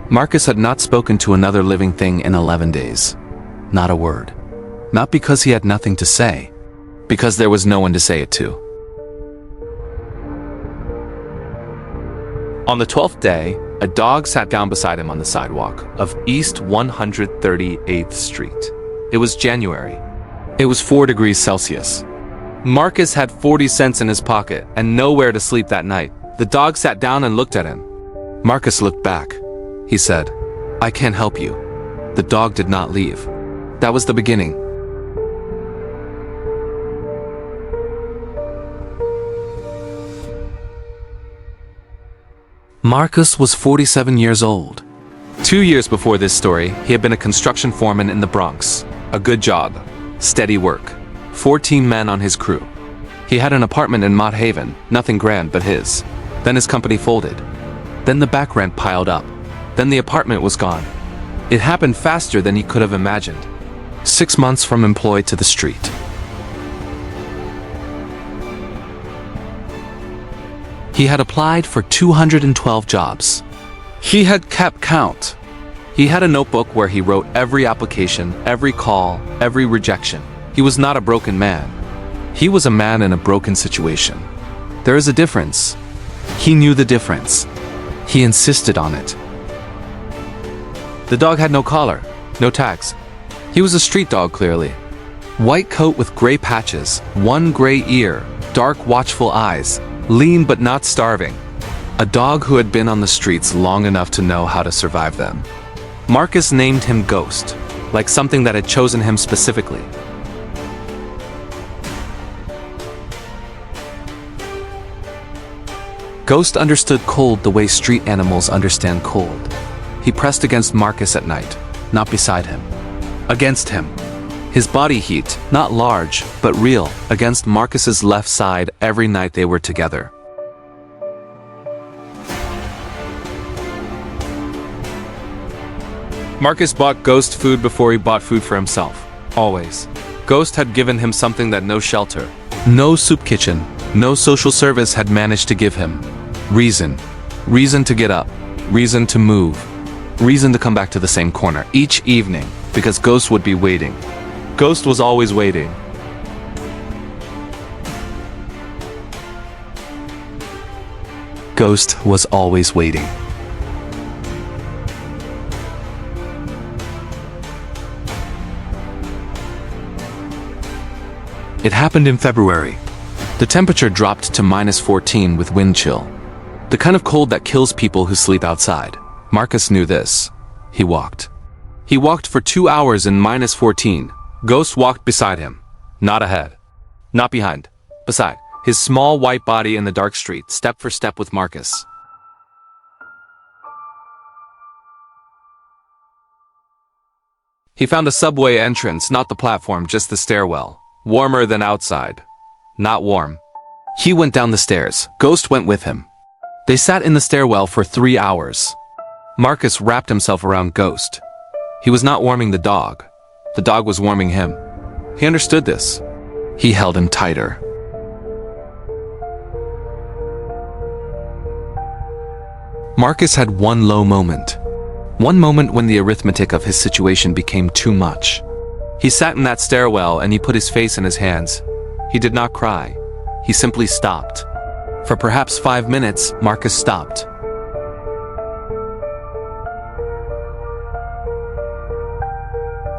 Marcus had not spoken to another living thing in 11 days. Not a word. Not because he had nothing to say, because there was no one to say it to. On the 12th day, a dog sat down beside him on the sidewalk of East 138th Street. It was January. It was 4 degrees Celsius. Marcus had 40 cents in his pocket and nowhere to sleep that night. The dog sat down and looked at him. Marcus looked back. He said, "I can't help you." The dog did not leave. That was the beginning. Marcus was 47 years old. 2 years before this story, he had been a construction foreman in the Bronx. A good job, steady work, 14 men on his crew. He had an apartment in Mott Haven, nothing grand but his. Then his company folded. Then the back rent piled up. Then the apartment was gone. It happened faster than he could have imagined. 6 months from employed to the street. He had applied for 212 jobs. He had kept count. He had a notebook where he wrote every application, every call, every rejection. He was not a broken man. He was a man in a broken situation. There is a difference. He knew the difference. He insisted on it. The dog had no collar, no tags. He was a street dog, clearly. White coat with gray patches, one gray ear, dark watchful eyes, lean but not starving. A dog who had been on the streets long enough to know how to survive them. Marcus named him Ghost, like something that had chosen him specifically. Ghost understood cold the way street animals understand cold. He pressed against Marcus at night, not beside him. Against him. His body heat, not large, but real, against Marcus's left side every night they were together. Marcus bought Ghost food before he bought food for himself. Always. Ghost had given him something that no shelter, no soup kitchen, no social service had managed to give him. Reason. Reason to get up. Reason to move. Reason to come back to the same corner each evening, because Ghost would be waiting. Ghost was always waiting. Ghost was always waiting. It happened in February. The temperature dropped to -14 with wind chill. The kind of cold that kills people who sleep outside. Marcus knew this. He walked. He walked for 2 hours in -14. Ghost walked beside him. Not ahead. Not behind. Beside. His small white body in the dark street, step for step with Marcus. He found a subway entrance, not the platform, just the stairwell. Warmer than outside. Not warm. He went down the stairs. Ghost went with him. They sat in the stairwell for 3 hours. Marcus wrapped himself around Ghost. He was not warming the dog. The dog was warming him. He understood this. He held him tighter. Marcus had one low moment. One moment when the arithmetic of his situation became too much. He sat in that stairwell and he put his face in his hands. He did not cry. He simply stopped. For perhaps 5 minutes, Marcus stopped.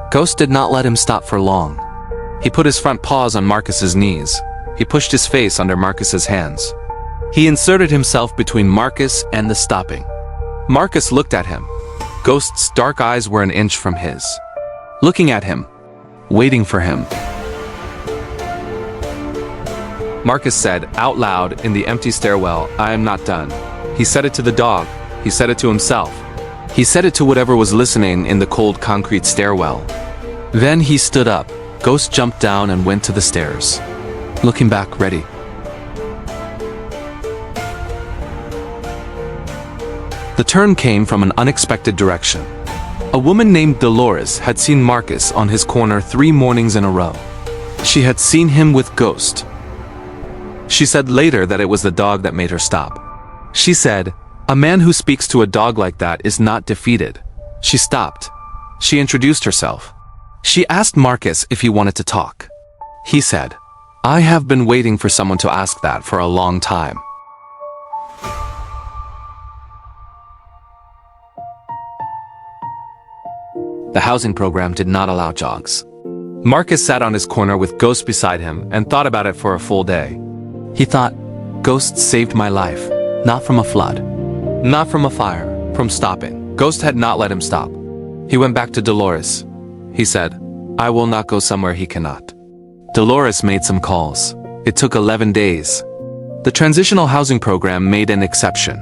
Ghost did not let him stop for long. He put his front paws on Marcus's knees. He pushed his face under Marcus's hands. He inserted himself between Marcus and the stopping. Marcus looked at him. Ghost's dark eyes were an inch from his. Looking at him. Waiting for him. Marcus said, out loud, in the empty stairwell, "I am not done." He said it to the dog. He said it to himself. He said it to whatever was listening in the cold concrete stairwell. Then he stood up. Ghost jumped down and went to the stairs. Looking back, ready. The turn came from an unexpected direction. A woman named Dolores had seen Marcus on his corner 3 mornings in a row. She had seen him with Ghost. She said later that it was the dog that made her stop. She said, A man who speaks to a dog like that is not defeated. She stopped. She introduced herself. She asked Marcus if he wanted to talk. He said, "I have been waiting for someone to ask that for a long time." The housing program did not allow dogs. Marcus sat on his corner with Ghost beside him and thought about it for a full day. He thought, Ghost saved my life, not from a flood, not from a fire, from stopping. Ghost had not let him stop. He went back to Dolores. He said, "I will not go somewhere he cannot." Dolores made some calls. It took 11 days. The transitional housing program made an exception.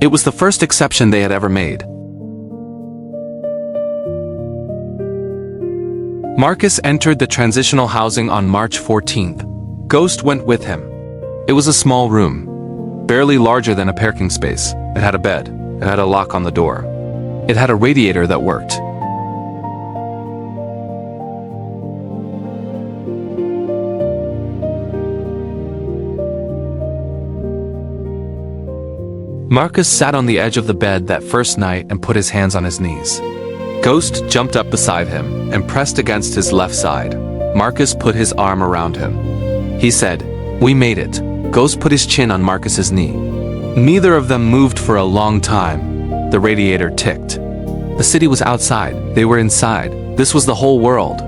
It was the first exception they had ever made. Marcus entered the transitional housing on March 14th. Ghost went with him. It was a small room, barely larger than a parking space. It had a bed. It had a lock on the door. It had a radiator that worked. Marcus sat on the edge of the bed that first night and put his hands on his knees. Ghost jumped up beside him and pressed against his left side. Marcus put his arm around him. He said, "We made it." Ghost put his chin on Marcus's knee. Neither of them moved for a long time. The radiator ticked. The city was outside. They were inside. This was the whole world.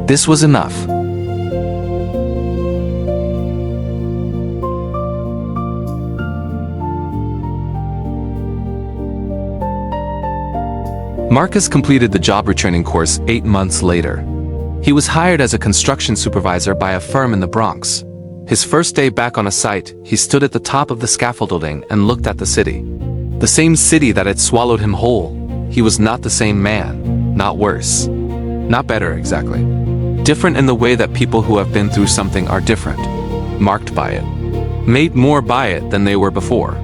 This was enough. Marcus completed the job retraining course 8 months later. He was hired as a construction supervisor by a firm in the Bronx. His first day back on a site, he stood at the top of the scaffolding and looked at the city. The same city that had swallowed him whole. He was not the same man, not worse. Not better, exactly. Different in the way that people who have been through something are different. Marked by it. Made more by it than they were before.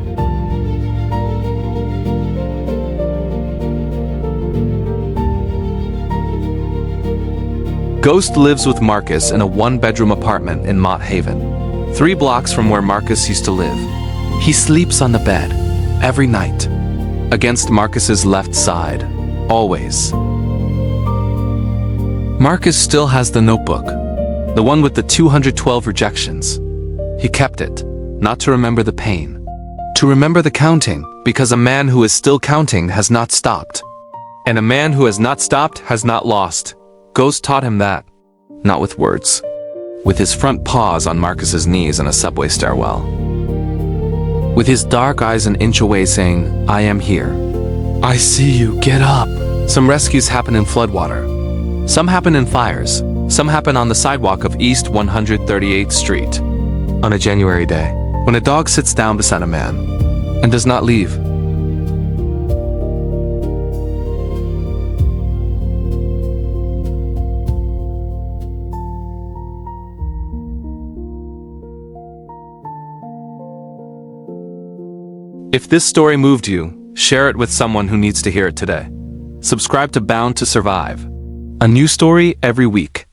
Ghost lives with Marcus in a one-bedroom apartment in Mott Haven, 3 blocks from where Marcus used to live. He sleeps on the bed, every night, against Marcus's left side, always. Marcus still has the notebook, the one with the 212 rejections. He kept it, not to remember the pain, to remember the counting, because a man who is still counting has not stopped. And a man who has not stopped has not lost. Ghost taught him that, not with words, with his front paws on Marcus's knees in a subway stairwell. With his dark eyes an inch away saying, "I am here. I see you, get up." Some rescues happen in floodwater. Some happen in fires. Some happen on the sidewalk of East 138th Street. On a January day, when a dog sits down beside a man and does not leave. If this story moved you, share it with someone who needs to hear it today. Subscribe to Bound to Survive. A new story every week.